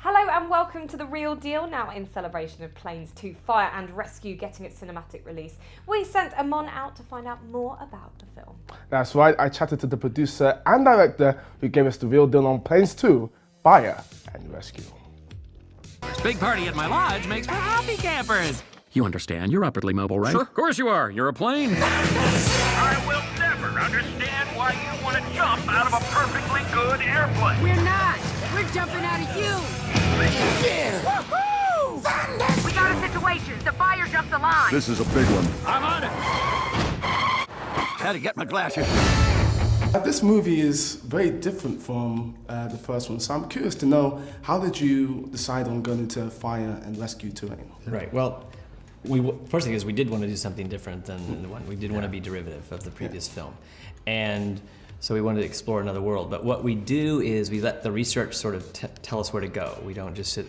Hello and welcome to The Real Deal, now in celebration of Planes 2 Fire and Rescue getting its cinematic release. We sent Amon out to find out more about the film. That's right, I chatted to the producer and director who gave us the real deal on Planes 2 Fire and Rescue. This big party at my lodge makes for happy campers. You understand, you're upwardly mobile, right? Sure, of course you are. You're a plane. I will never understand why you want to jump out of a perfectly good airplane. We're not. We're jumping out of you. Woohoo! Thunder! We got a situation. The fire jumped the line. This is a big one. I'm on it. Had to get my glasses. This movie is very different from the first one, so I'm curious to know, how did you decide on going into fire and rescue terrain? Right, well, first thing is we did want to do something different than the one. We did want to be derivative of the previous film. And so we wanted to explore another world. But what we do is we let the research sort of tell us where to go. We don't just sit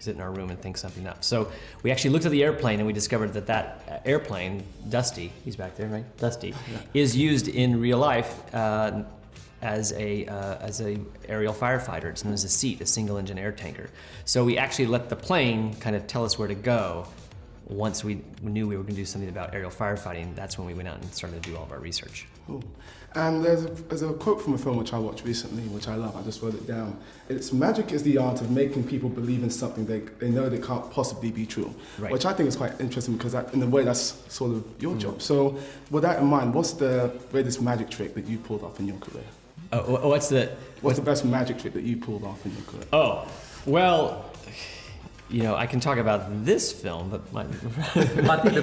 in our room and think something up. So we actually looked at the airplane and we discovered that that airplane, Dusty, he's back there, right? Dusty, is used in real life as a aerial firefighter. It's known as a SEAT, a single engine air tanker. So we actually let the plane kind of tell us where to go. Once we knew we were going to do something about aerial firefighting, that's when we went out and started to do all of our research. Cool. And there's a quote from a film which I watched recently, which I love. I just wrote it down. It's magic is the art of making people believe in something they know they can't possibly be true. Right. Which I think is quite interesting because in a way that's sort of your job. So with that in mind, what's the greatest magic trick that you pulled off in your career? What's the best magic trick that you pulled off in your career? Oh, well, you know, I can talk about this film, but I think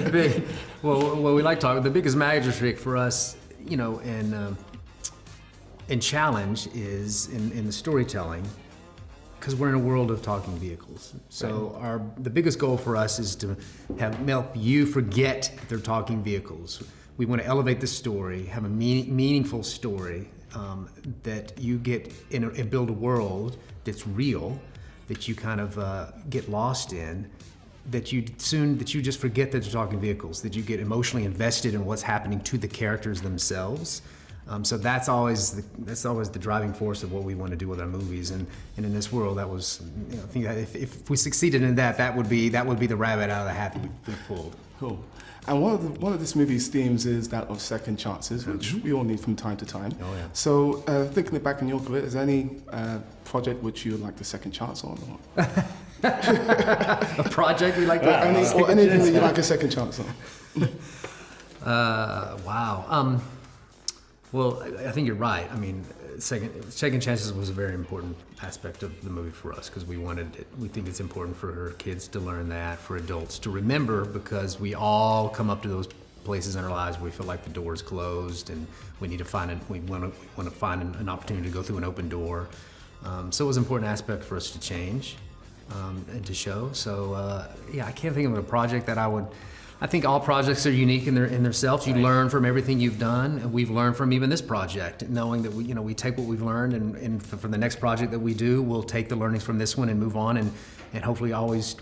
we like talking. The biggest magic trick for us, you know, and challenge is in the storytelling, because we're in a world of talking vehicles. So the biggest goal for us is to help you forget they're talking vehicles. We want to elevate the story, have a meaningful story that you get and build a world that's real, that you kind of get lost in, that you just forget that you're talking vehicles, that you get emotionally invested in what's happening to the characters themselves. So that's always the driving force of what we want to do with our movies, and in this world, that was, you know, I think that if we succeeded in that, that would be the rabbit out of the hat we pulled. Cool. And one of this movie's themes is that of second chances, which we all need from time to time. Oh, yeah. So thinking back in your career, is there any project which you would like the second chance on? Or? A project we like to or anything that you like a second chance on? Wow. Well, I think you're right. I mean, second chances was a very important aspect of the movie for us, because we think it's important for kids to learn that, for adults to remember, because we all come up to those places in our lives where we feel like the door's closed and we want to find an opportunity to go through an open door. So it was an important aspect for us to change and to show. So yeah, I can't think of a project that I think all projects are unique in themselves. You learn from everything you've done, and we've learned from even this project, knowing that we take what we've learned, and for the next project that we do, we'll take the learnings from this one and move on, and hopefully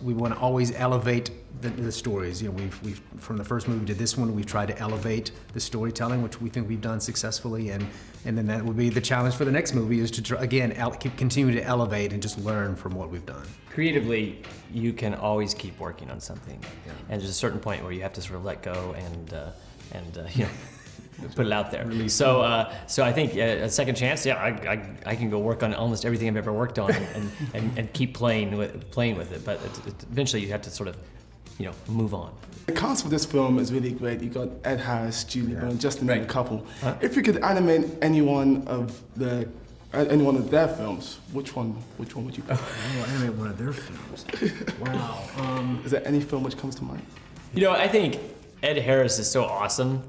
we want to always elevate the stories. You know, we've from the first movie to this one, we've tried to elevate the storytelling, which we think we've done successfully, and then that would be the challenge for the next movie, is to again continue to elevate and just learn from what we've done. Creatively, you can always keep working on something, and there's a certain point where you have to sort of let go and you know, put it out there. So I think a second chance, I can go work on almost everything I've ever worked on and keep playing with it. But eventually, you have to sort of, you know, move on. The cast for this film is really great. You got Ed Harris, Julie Bowen, just to name a couple. If you could animate any one of their films, which one would you pick? Oh, animate one of their films. Wow. Is there any film which comes to mind? You know, I think Ed Harris is so awesome.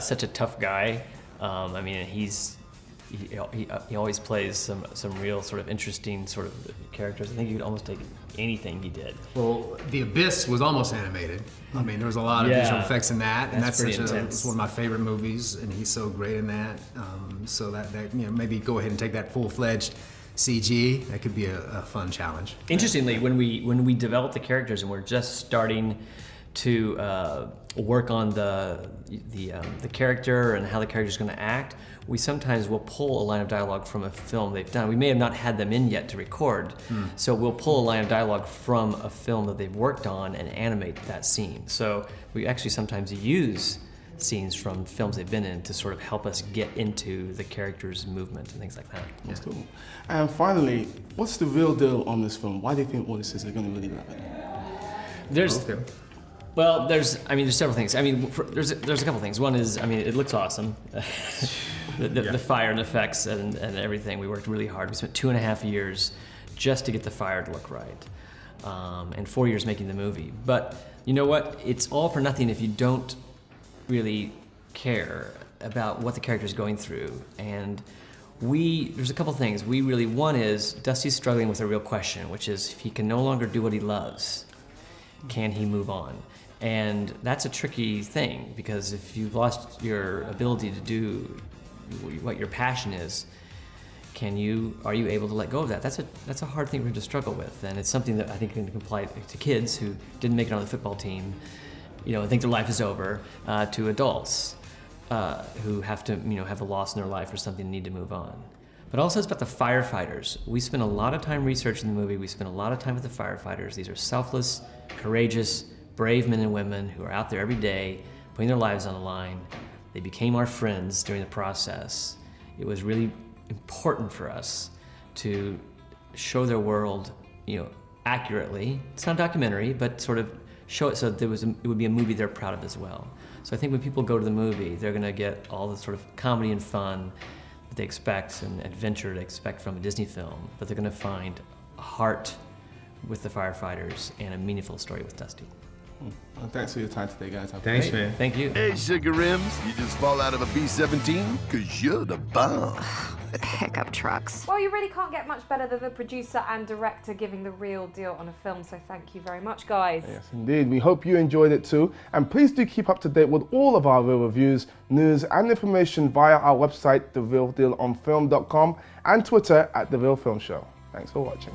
Such a tough guy. I mean, he always plays some real sort of interesting sort of characters. I think you could almost take anything he did. Well, The Abyss was almost animated. I mean, there was a lot of visual effects in that, and that's it's one of my favorite movies, and he's so great in that. So that you know, maybe go ahead and take that full-fledged CG. That could be a fun challenge. Interestingly, when we developed the characters and we're just starting to work on the character and how the character is going to act, we sometimes will pull a line of dialogue from a film they've done. We may have not had them in yet to record, so we'll pull a line of dialogue from a film that they've worked on and animate that scene. So we actually sometimes use scenes from films they've been in to sort of help us get into the character's movement and things like that. That's cool. And finally, what's the real deal on this film? Why do you think audiences are going to really love it? Well, there's several things. I mean, there's a couple things. One is, I mean, it looks awesome. The fire and effects and everything. We worked really hard. We spent 2.5 years just to get the fire to look right, and 4 years making the movie. But you know what? It's all for nothing if you don't really care about what the character is going through. And there's a couple things. One is Dusty's struggling with a real question, which is if he can no longer do what he loves, can he move on? And that's a tricky thing, because if you've lost your ability to do what your passion is, are you able to let go of that? That's a hard thing for him to struggle with, and it's something that I think can apply to kids who didn't make it on the football team, and think their life is over, to adults who have to, have a loss in their life or something and need to move on. But also it's about the firefighters. We spent a lot of time researching the movie. We spent a lot of time with the firefighters. These are selfless, courageous, brave men and women who are out there every day putting their lives on the line. They became our friends during the process. It was really important for us to show their world, accurately. It's not a documentary, but sort of show it so that it would be a movie they're proud of as well. So I think when people go to the movie, they're going to get all the sort of comedy and fun that they expect and adventure they expect from a Disney film, but they're going to find a heart with the firefighters and a meaningful story with Dusty. Well, thanks for your time today, guys. Thanks, man. Thank you. Hey, Sugar Rims, you just fall out of a B-17? Cause you're the bomb. Pickup trucks. Well, you really can't get much better than the producer and director giving the real deal on a film, so thank you very much, guys. Yes, indeed. We hope you enjoyed it too. And please do keep up to date with all of our real reviews, news, and information via our website, therealdealonfilm.com, and Twitter @TheRealFilmShow. Thanks for watching.